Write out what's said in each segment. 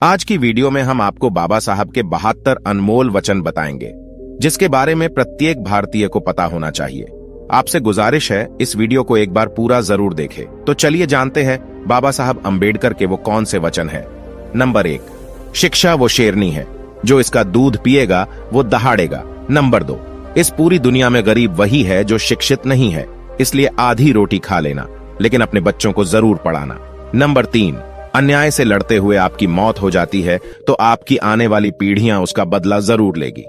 आज की वीडियो में हम आपको बाबा साहब के 72 अनमोल वचन बताएंगे, जिसके बारे में प्रत्येक भारतीय को पता होना चाहिए। आपसे गुजारिश है इस वीडियो को एक बार पूरा जरूर देखें। तो चलिए जानते हैं बाबा साहब अंबेडकर के वो कौन से वचन हैं। नंबर 1, शिक्षा वो शेरनी है, जो इसका दूध पिएगा वो दहाड़ेगा। नंबर 2, इस पूरी दुनिया में गरीब वही है जो शिक्षित नहीं है, इसलिए आधी रोटी खा लेना, लेकिन अपने बच्चों को जरूर पढ़ाना। नंबर 3, अन्याय से लड़ते हुए आपकी मौत हो जाती है तो आपकी आने वाली पीढ़ियां उसका बदला जरूर लेगी,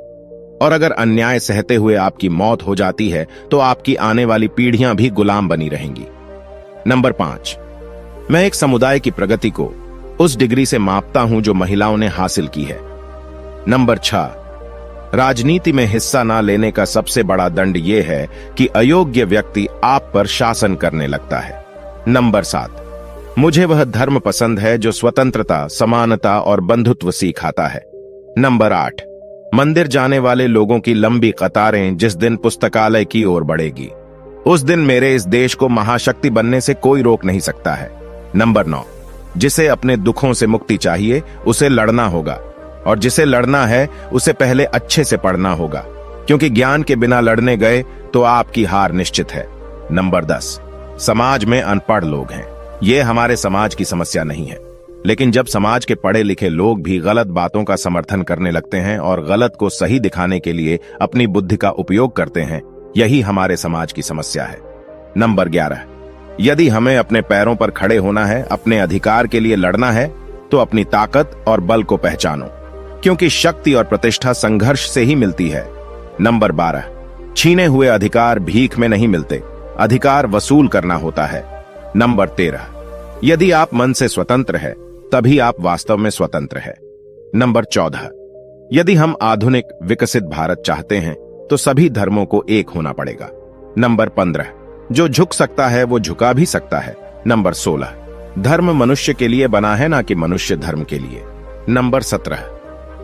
और अगर अन्याय सहते हुए आपकी मौत हो जाती है तो आपकी आने वाली पीढ़ियां भी गुलाम बनी रहेंगी। नंबर 5, मैं एक समुदाय की प्रगति को उस डिग्री से मापता हूं जो महिलाओं ने हासिल की है। नंबर 6, राजनीति में हिस्सा न लेने का सबसे बड़ा दंड यह है कि अयोग्य व्यक्ति आप पर शासन करने लगता है। नंबर 7, मुझे वह धर्म पसंद है जो स्वतंत्रता, समानता और बंधुत्व सिखाता है। नंबर 8, मंदिर जाने वाले लोगों की लंबी कतारें जिस दिन पुस्तकालय की ओर बढ़ेगी, उस दिन मेरे इस देश को महाशक्ति बनने से कोई रोक नहीं सकता है। नंबर 9, जिसे अपने दुखों से मुक्ति चाहिए उसे लड़ना होगा, और जिसे लड़ना है उसे पहले अच्छे से पढ़ना होगा, क्योंकि ज्ञान के बिना लड़ने गए तो आपकी हार निश्चित है। नंबर 10, समाज में अनपढ़ लोग हैं, ये हमारे समाज की समस्या नहीं है, लेकिन जब समाज के पढ़े लिखे लोग भी गलत बातों का समर्थन करने लगते हैं और गलत को सही दिखाने के लिए अपनी बुद्धि का उपयोग करते हैं, यही हमारे समाज की समस्या है। नंबर 11, यदि हमें अपने पैरों पर खड़े होना है, अपने अधिकार के लिए लड़ना है, तो अपनी ताकत और बल को पहचानो, क्योंकि शक्ति और प्रतिष्ठा संघर्ष से ही मिलती है। नंबर 12, छीने हुए अधिकार भीख में नहीं मिलते, अधिकार वसूल करना होता है। नंबर 13, यदि आप मन से स्वतंत्र है तभी आप वास्तव में स्वतंत्र है। नंबर 14, यदि हम आधुनिक विकसित भारत चाहते हैं तो सभी धर्मों को एक होना पड़ेगा। नंबर 15, जो झुक सकता है वो झुका भी सकता है। नंबर 16, धर्म मनुष्य के लिए बना है ना कि मनुष्य धर्म के लिए। नंबर 17,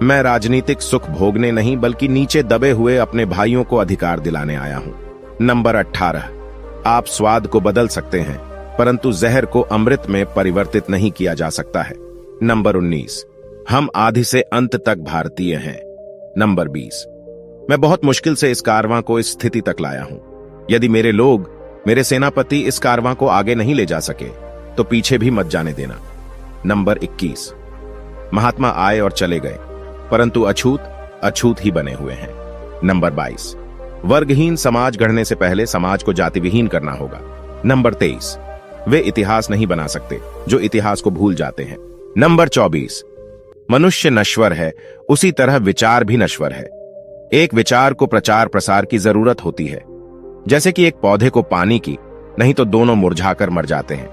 मैं राजनीतिक सुख भोगने नहीं बल्कि नीचे दबे हुए अपने भाइयों को अधिकार दिलाने आया हूं। नंबर 18, आप स्वाद को बदल सकते हैं परंतु जहर को अमृत में परिवर्तित नहीं किया जा सकता है। नंबर 19, हम आदि से अंत तक भारतीय हैं। नंबर 20, मैं बहुत मुश्किल से इस कारवां को इस स्थिति तक लाया हूं। यदि मेरे लोग, मेरे सेनापति इस कारवां को आगे नहीं ले जा सके तो पीछे भी मत जाने देना। नंबर 21, महात्मा आए और चले गए परंतु अछूत ही बने हुए हैं। नंबर 22, वर्गहीन समाज गढ़ने से पहले समाज को जाति विहीन करना होगा। नंबर 23, वे इतिहास नहीं बना सकते जो इतिहास को भूल जाते हैं। नंबर 24, मनुष्य नश्वर है, उसी तरह विचार भी नश्वर है। एक विचार को प्रचार प्रसार की जरूरत होती है, जैसे कि एक पौधे को पानी की, नहीं तो दोनों मुरझाकर मर जाते हैं।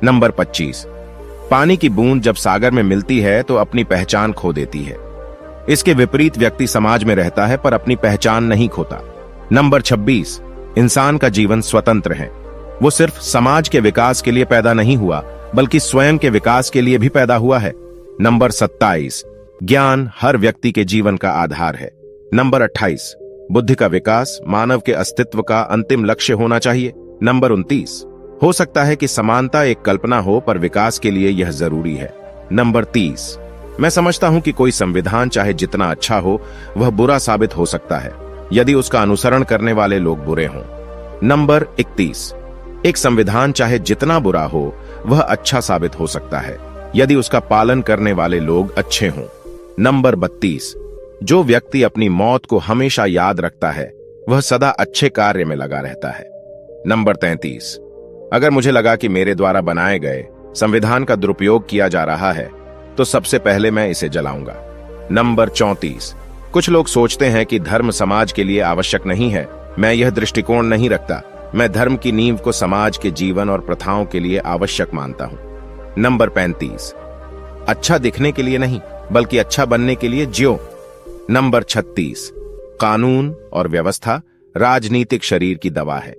नंबर 25, पानी की बूंद जब सागर में मिलती है तो अपनी पहचान खो देती है। इसके विपरीत व्यक्ति समाज में रहता है पर अपनी पहचान नहीं खोता। नंबर 26, इंसान का जीवन स्वतंत्र है, वो सिर्फ समाज के विकास के लिए पैदा नहीं हुआ बल्कि स्वयं के विकास के लिए भी पैदा हुआ है। नंबर 27, ज्ञान हर व्यक्ति के जीवन का आधार है। नंबर 28, बुद्धि का विकास मानव के अस्तित्व का अंतिम लक्ष्य होना चाहिए। नंबर 29, हो सकता है कि समानता एक कल्पना हो पर विकास के लिए यह जरूरी है। नंबर 30, मैं समझता हूं कि कोई संविधान चाहे जितना अच्छा हो वह बुरा साबित हो सकता है यदि उसका अनुसरण करने वाले लोग बुरे हों। नंबर 31, एक संविधान चाहे जितना बुरा हो वह अच्छा साबित हो सकता है यदि उसका पालन करने वाले लोग अच्छे हों। नंबर 32, जो व्यक्ति अपनी मौत को हमेशा याद रखता है वह सदा अच्छे कार्य में लगा रहता है। नंबर 33, अगर मुझे लगा कि मेरे द्वारा बनाए गए संविधान का दुरुपयोग किया जा रहा है तो सबसे पहले मैं इसे जलाऊंगा। नंबर 34, कुछ लोग सोचते हैं कि धर्म समाज के लिए आवश्यक नहीं है। मैं यह दृष्टिकोण नहीं रखता। मैं धर्म की नींव को समाज के जीवन और प्रथाओं के लिए आवश्यक मानता हूं। नंबर 35, अच्छा दिखने के लिए नहीं बल्कि अच्छा बनने के लिए जियो। नंबर 36, कानून और व्यवस्था राजनीतिक शरीर की दवा है।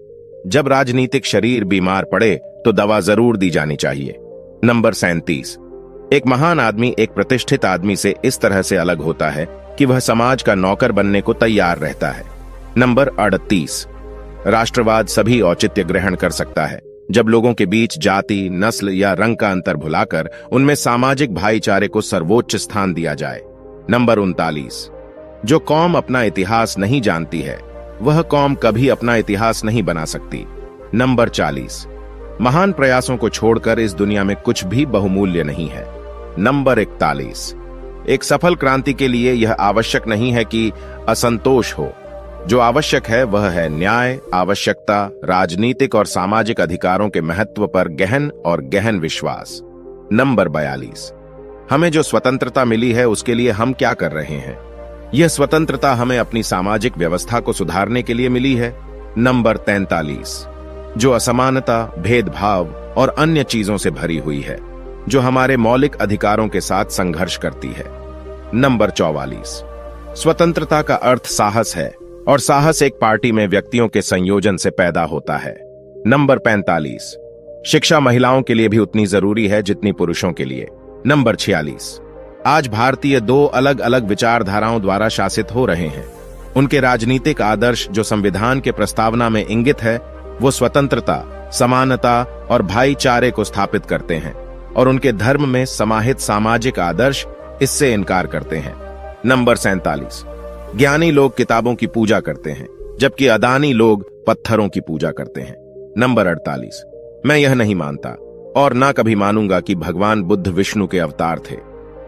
जब राजनीतिक शरीर बीमार पड़े तो दवा जरूर दी जानी चाहिए। नंबर 37, एक महान आदमी एक प्रतिष्ठित आदमी से इस तरह से अलग होता है कि वह समाज का नौकर बनने को तैयार रहता है। नंबर 38, राष्ट्रवाद सभी औचित्य ग्रहण कर सकता है जब लोगों के बीच जाति, नस्ल या रंग का अंतर भुलाकर उनमें सामाजिक भाईचारे को सर्वोच्च स्थान दिया जाए। नंबर 39, जो कौम अपना इतिहास नहीं जानती है वह कौम कभी अपना इतिहास नहीं बना सकती। नंबर 40, महान प्रयासों को छोड़कर इस दुनिया में कुछ भी बहुमूल्य नहीं है। नंबर 41, एक सफल क्रांति के लिए यह आवश्यक नहीं है कि असंतोष हो, जो आवश्यक है वह है न्याय, आवश्यकता, राजनीतिक और सामाजिक अधिकारों के महत्व पर गहन और गहन विश्वास। नंबर 42, हमें जो स्वतंत्रता मिली है उसके लिए हम क्या कर रहे हैं? यह स्वतंत्रता हमें अपनी सामाजिक व्यवस्था को सुधारने के लिए मिली है। नंबर 43, जो असमानता, भेदभाव और अन्य चीजों से भरी हुई है, जो हमारे मौलिक अधिकारों के साथ संघर्ष करती है। नंबर 44, स्वतंत्रता का अर्थ साहस है और साहस एक पार्टी में व्यक्तियों के संयोजन से पैदा होता है। नंबर 45, शिक्षा महिलाओं के लिए भी उतनी जरूरी है जितनी पुरुषों के लिए। नंबर 46, आज भारतीय दो अलग अलग विचारधाराओं द्वारा शासित हो रहे हैं। उनके राजनीतिक आदर्श जो संविधान के प्रस्तावना में इंगित है वो स्वतंत्रता, समानता और भाईचारे को स्थापित करते हैं, और उनके धर्म में समाहित सामाजिक आदर्श इससे इनकार करते हैं। नंबर 47, ज्ञानी लोग किताबों की पूजा करते हैं जबकि अदानी लोग पत्थरों की पूजा करते हैं। नंबर 48, मैं यह नहीं मानता और ना कभी मानूंगा कि भगवान बुद्ध विष्णु के अवतार थे।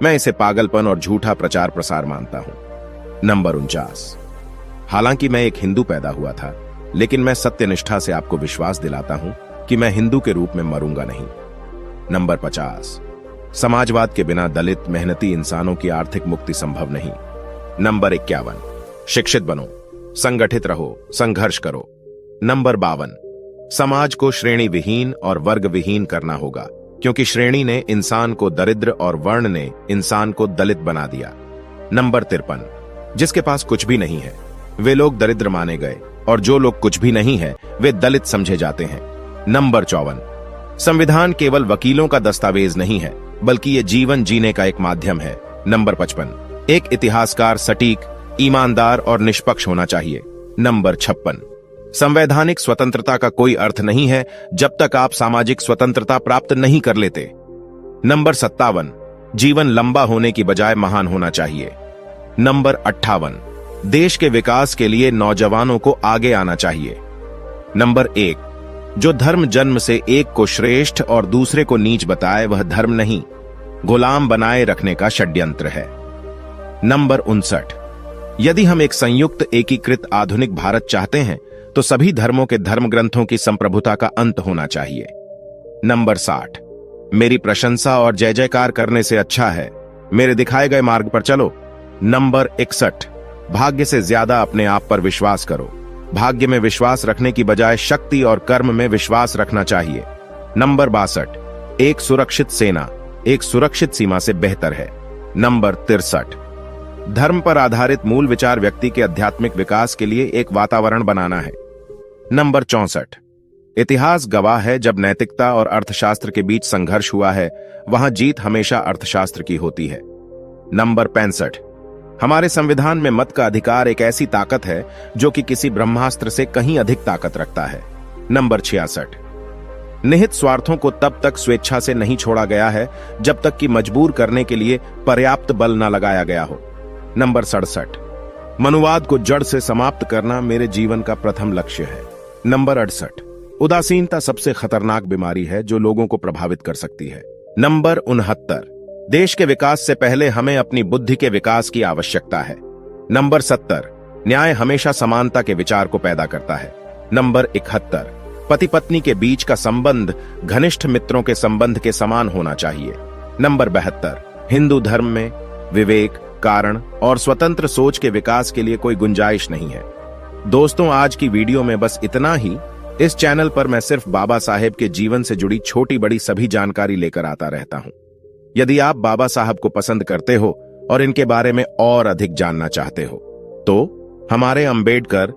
मैं इसे पागलपन और झूठा प्रचार प्रसार मानता हूं। नंबर 49, हालांकि मैं एक हिंदू पैदा हुआ था, लेकिन मैं सत्यनिष्ठा से आपको विश्वास दिलाता हूं कि मैं हिंदू के रूप में मरूंगा नहीं। नंबर 50, समाजवाद के बिना दलित, मेहनती इंसानों की आर्थिक मुक्ति संभव नहीं। नंबर 51, शिक्षित बनो, संगठित रहो, संघर्ष करो। नंबर 52, समाज को श्रेणी विहीन और वर्ग विहीन करना होगा, क्योंकि श्रेणी ने इंसान को दरिद्र और वर्ण ने इंसान को दलित बना दिया। नंबर 53, जिसके पास कुछ भी नहीं है वे लोग दरिद्र माने गए और जो लोग कुछ भी नहीं है वे दलित समझे जाते हैं। नंबर 54, संविधान केवल वकीलों का दस्तावेज नहीं है बल्कि ये जीवन जीने का एक माध्यम है। नंबर 55, एक इतिहासकार सटीक, ईमानदार और निष्पक्ष होना चाहिए। नंबर 56, संवैधानिक स्वतंत्रता का कोई अर्थ नहीं है जब तक आप सामाजिक स्वतंत्रता प्राप्त नहीं कर लेते। नंबर 57, जीवन लंबा होने की बजाय महान होना चाहिए। नंबर 58, देश के विकास के लिए नौजवानों को आगे आना चाहिए। नंबर 1, जो धर्म जन्म से एक को श्रेष्ठ और दूसरे को नीच बताए वह धर्म नहीं, गुलाम बनाए रखने का षड्यंत्र है। नंबर 59, यदि हम एक संयुक्त एकीकृत आधुनिक भारत चाहते हैं तो सभी धर्मों के धर्म ग्रंथों की संप्रभुता का अंत होना चाहिए। नंबर 60, मेरी प्रशंसा और जय जयकार करने से अच्छा है मेरे दिखाए गए मार्ग पर चलो। नंबर 61, भाग्य से ज्यादा अपने आप पर विश्वास करो। भाग्य में विश्वास रखने की बजाय शक्ति और कर्म में विश्वास रखना चाहिए। नंबर 62, एक सुरक्षित सेना एक सुरक्षित सीमा से बेहतर है। नंबर 63, धर्म पर आधारित मूल विचार व्यक्ति के आध्यात्मिक विकास के लिए एक वातावरण बनाना है। नंबर 64, इतिहास गवाह है जब नैतिकता और अर्थशास्त्र के बीच संघर्ष हुआ है वहां जीत हमेशा अर्थशास्त्र की होती है। नंबर 65, हमारे संविधान में मत का अधिकार एक ऐसी ताकत है जो कि किसी ब्रह्मास्त्र से कहीं अधिक ताकत रखता है। नंबर 66, निहित स्वार्थों को तब तक स्वेच्छा से नहीं छोड़ा गया है जब तक कि मजबूर करने के लिए पर्याप्त बल न लगाया गया हो। नंबर 67, मनुवाद को जड़ से समाप्त करना मेरे जीवन का प्रथम लक्ष्य है। नंबर 68, उदासीनता सबसे खतरनाक बीमारी है जो लोगों को प्रभावित कर सकती है। नंबर 69, देश के विकास से पहले हमें अपनी बुद्धि के विकास की आवश्यकता है। नंबर 70, न्याय हमेशा समानता के विचार को पैदा करता है। नंबर 71, पति पत्नी के बीच का संबंध घनिष्ठ मित्रों के संबंध के समान होना चाहिए। नंबर 72, हिंदू धर्म में विवेक, कारण और स्वतंत्र सोच के विकास के लिए कोई गुंजाइश नहीं है। दोस्तों, आज की वीडियो में बस इतना ही। इस चैनल पर मैं सिर्फ बाबा साहेब के जीवन से जुड़ी छोटी बड़ी सभी जानकारी लेकर आता रहता हूं। यदि आप बाबा साहब को पसंद करते हो और इनके बारे में और अधिक जानना चाहते हो तो हमारे अंबेडकर